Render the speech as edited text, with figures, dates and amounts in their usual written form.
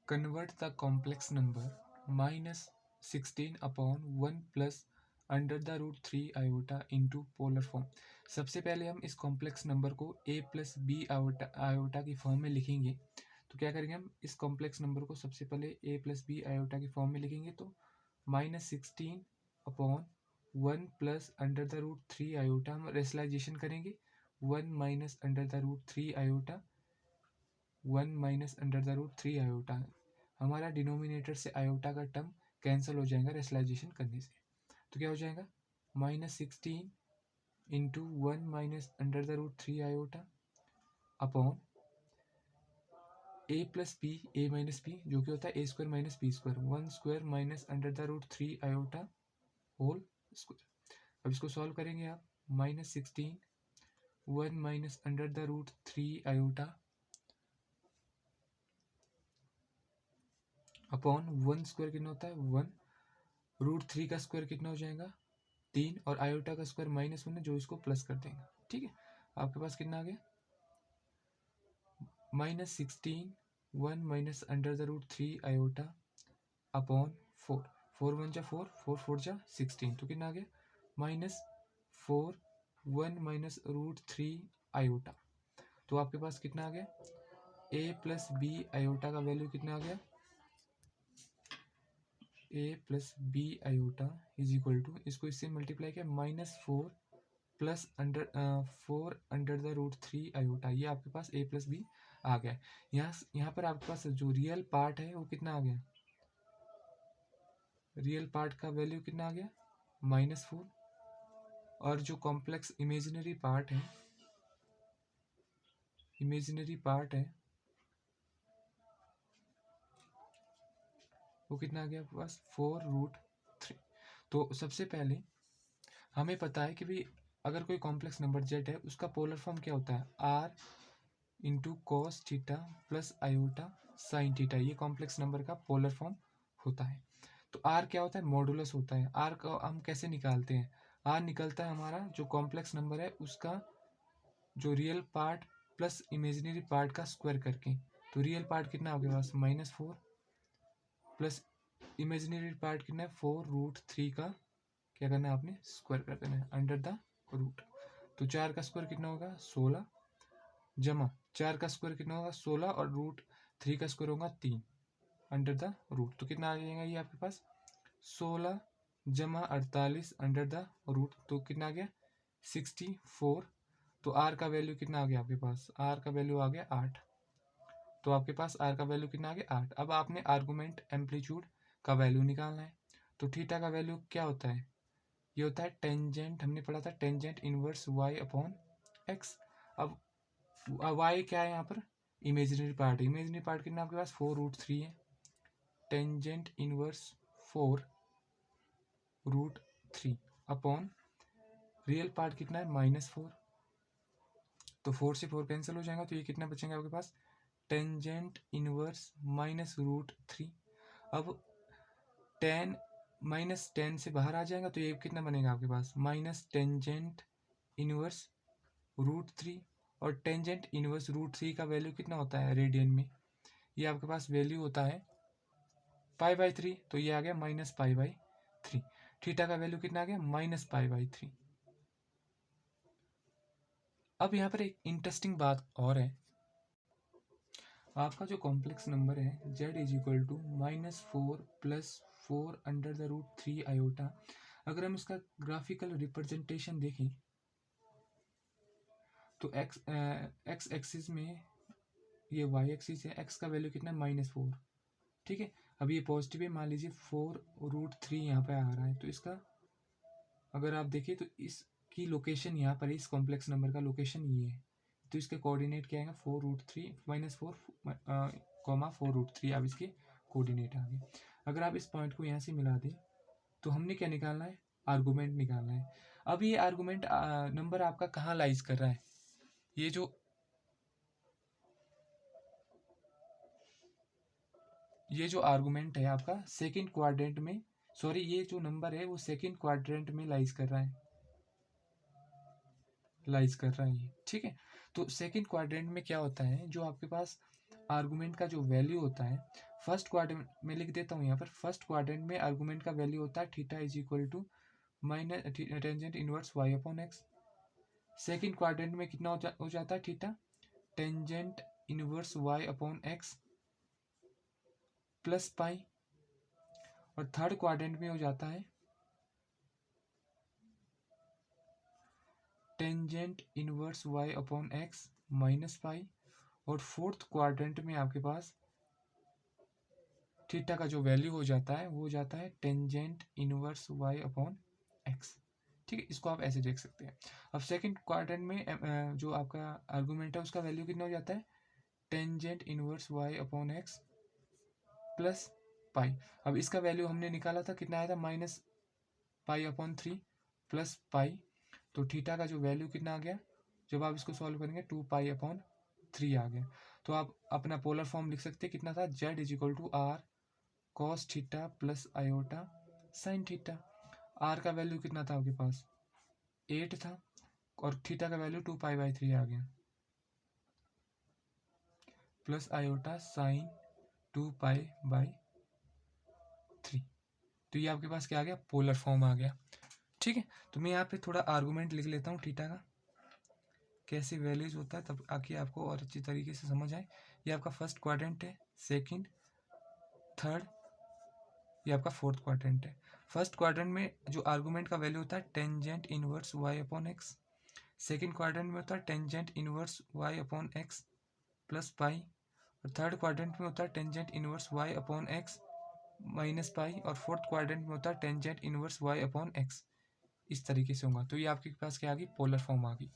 Convert the complex number -16 upon 1 plus under the root 3 iota into polar form. सबसे पहले हम इस complex number को a प्लस बी आयोटा की form में लिखेंगे। तो क्या करेंगे, हम इस कॉम्प्लेक्स नंबर को सबसे पहले a प्लस बी आयोटा की फॉर्म में लिखेंगे। तो -16 upon 1 plus under the root 3 iota, हम रेशनलाइजेशन करेंगे। 1 minus under the root 3 iota, 1 minus under the root 3 iota. हमारा डिनोमिनेटर से आयोटा का टर्म कैंसिल हो जाएगा रेशनलाइजेशन करने से। तो क्या हो जाएगा, -16 into 1 minus under the root 3 iota upon a plus b, a minus b जो कि होता है a square minus b square, 1 square minus under the root 3 iota whole square. अब इसको सॉल्व करेंगे आप। -16 1 minus under the root 3 iota upon 1 square कितना होता है 1, रूट 3 का स्क्वायर कितना हो जाएगा 3, और आयोटा का स्क्वायर -1 है जो इसको प्लस कर देंगे। ठीक है, आपके पास कितना आ गया, -16 1 minus under the root 3 iota upon 4, 4 1 जा 4, 4 4 जा 16, तो कितना आ गया -4 1 माइनस रूट 3 आयोटा। तो आपके पास कितना आ गया, a प्लस बी आयोटा का वैल्यू कितना आ गया, a plus B iota is equal to, इसको इससे मल्टीप्लाई किया -4 plus under 4 under the root 3 iota. ये आपके पास a प्लस बी आ गया। यहाँ पर आपके पास जो रियल पार्ट है वो कितना आ गया, रियल पार्ट का वैल्यू कितना आ गया -4, और जो कॉम्प्लेक्स इमेजिनरी पार्ट है, वो कितना आ गया आपके पास 4 रूट 3। तो सबसे पहले हमें पता है कि भाई अगर कोई कॉम्प्लेक्स नंबर z है उसका पोलर फॉर्म क्या होता है, r into cos theta plus iota sine theta. ये कॉम्प्लेक्स नंबर का पोलर फॉर्म होता है। तो r क्या होता है, मॉडुलस होता है। r को हम कैसे निकालते हैं, r निकलता है हमारा जो कॉम्प्लेक्स नंबर है उसका जो real part plus imaginary part का स्क्वायर करके। तो रियल पार्ट कितना आपके पास -4 प्लस इमेजिनरी पार्ट कितना है 4 रूट 3 का क्या करना है आपने स्क्वायर कर देना है अंडर द रूट। तो 4 का स्क्वायर कितना होगा 16, जमा 4 का स्क्वायर कितना होगा 16, और रूट 3 का स्क्वायर होगा 3 अंडर द रूट। तो कितना आ जाएगा ये आपके पास 16 जमा 48 अंडर द रूट। तो कितना आ गया 64। तो आर का वैल्यू कितना आ गया आपके पास, आर का वैल्यू आ गया 8। तो आपके पास आर का वैल्यू कितना आ गया 8। अब आपने आर्गूमेंट एम्पलीट्यूड का वैल्यू निकालना है। तो थीटा का वैल्यू क्या होता है, ये होता है टेंजेंट, हमने पढ़ा था tangent inverse y upon x. अब y क्या है यहाँ पर, इमेजिनरी पार्ट। इमेजिनरी पार्ट कितना आपके पास 4 रूट 3 है। Tangent inverse 4 root 3 upon real part कितना है -4। तो 4 से 4 कैंसिल हो जाएगा, तो ये कितना बचेंगे आपके पास टेंजेंट इनवर्स -√3। अब 10 -10 से बाहर आ जाएगा तो ये कितना बनेगा आपके पास माइनस टेंजेंट इनवर्स √3। और टेंजेंट इनवर्स √3 का वैल्यू कितना होता है रेडियन में, ये आपके पास वैल्यू होता है π/3। तो ये आ गया -π/3। थीटा का वैल्यू कितना आ गया -π/3। अब यहाँ पर एक इंटरेस्टिंग बात और है, आपका जो कॉम्प्लेक्स नंबर है z is equal to -4 plus 4 under the root 3 iota. अगर हम इसका ग्राफिकल रिप्रेजेंटेशन देखें तो एक्स एक्सिस में ये वाई एक्सिस है, एक्स का वैल्यू कितना है -4। ठीक है, अब ये पॉजिटिव है, मान लीजिए 4 रूट 3 यहाँ पे आ रहा है। तो इसका अगर आप देखें तो इसकी लोकेशन यहाँ पर, इस कॉम्प्लेक्स नंबर का लोकेशन ये है। तो इसके कोऑर्डिनेट क्या आएगा 4 रूट 3 -4 कॉमा 4 रूट 3। अब इसके कोऑर्डिनेट आ गए। अगर आप इस पॉइंट को यहाँ से मिला दें तो हमने क्या निकालना है, आर्गूमेंट निकालना है। अब ये आर्गूमेंट नंबर आपका कहाँ लाइज कर रहा है, ये जो आर्गूमेंट है आपका सेकंड क्वाड्रेंट में, सॉरी ये जो नंबर है वो सेकंड क्वाड्रेंट में लाइज कर रहा है, ये। ठीक है, तो सेकंड क्वाड्रेंट में क्या होता है, जो आपके पास आर्गूमेंट का जो वैल्यू होता है फर्स्ट क्वाड्रेंट में लिख देता हूँ यहाँ पर, फर्स्ट क्वाड्रेंट में आर्गूमेंट का वैल्यू होता है theta is equal to minus tangent inverse Y upon X. Second quadrant में कितना हो जाता है theta, tangent inverse Y upon X plus pi. और थर्ड क्वाड्रेंट में हो जाता है tangent inverse Y upon X minus pi. और फोर्थ क्वाड्रेंट में आपके पास थीटा का जो वैल्यू हो जाता है वो हो जाता है tangent inverse Y upon X. ठीक है, इसको आप ऐसे देख सकते हैं। अब सेकंड क्वाड्रेंट में जो आपका आर्गूमेंट है उसका वैल्यू कितना हो जाता है, tangent inverse Y upon X plus pi. अब इसका वैल्यू हमने निकाला था, कितना आया था, minus pi upon 3 plus pi. तो थीटा का जो वैल्यू कितना आ गया, जब आप इसको सॉल्व करेंगे 2 पाई अपॉन 3 आ गया। तो आप अपना पोलर फॉर्म लिख सकते हैं, कितना था, Z is equal to R cos theta plus iota sine theta. R का वैल्यू कितना था आपके पास, 8 था, और थीटा का वैल्यू 2 पाई बाई 3 आ गया, plus iota sign 2 pi by 3। तो ये आपके पास क्या आ गया, पोलर फॉर्म आ गया। ठीक है, तो मैं यहाँ पे थोड़ा आर्गूमेंट लिख लेता हूँ थीटा का, कैसे वैल्यूज होता है, तब आके आपको और अच्छी तरीके से समझ आए। ये आपका फर्स्ट क्वाड्रेंट है, सेकंड, थर्ड, ये आपका फोर्थ क्वाड्रेंट है। फर्स्ट क्वाड्रेंट में जो आर्गूमेंट का वैल्यू होता है tangent inverse Y upon X. Second quadrant में होता है tangent inverse Y upon X plus pi. और थर्ड क्वाड्रेंट में होता है tangent inverse Y upon X minus pi. और फोर्थ क्वाड्रेंट में होता है tangent inverse Y upon X. इस तरीके से होगा। तो ये आपके पास क्या आ गई, पोलर फॉर्म आ गई।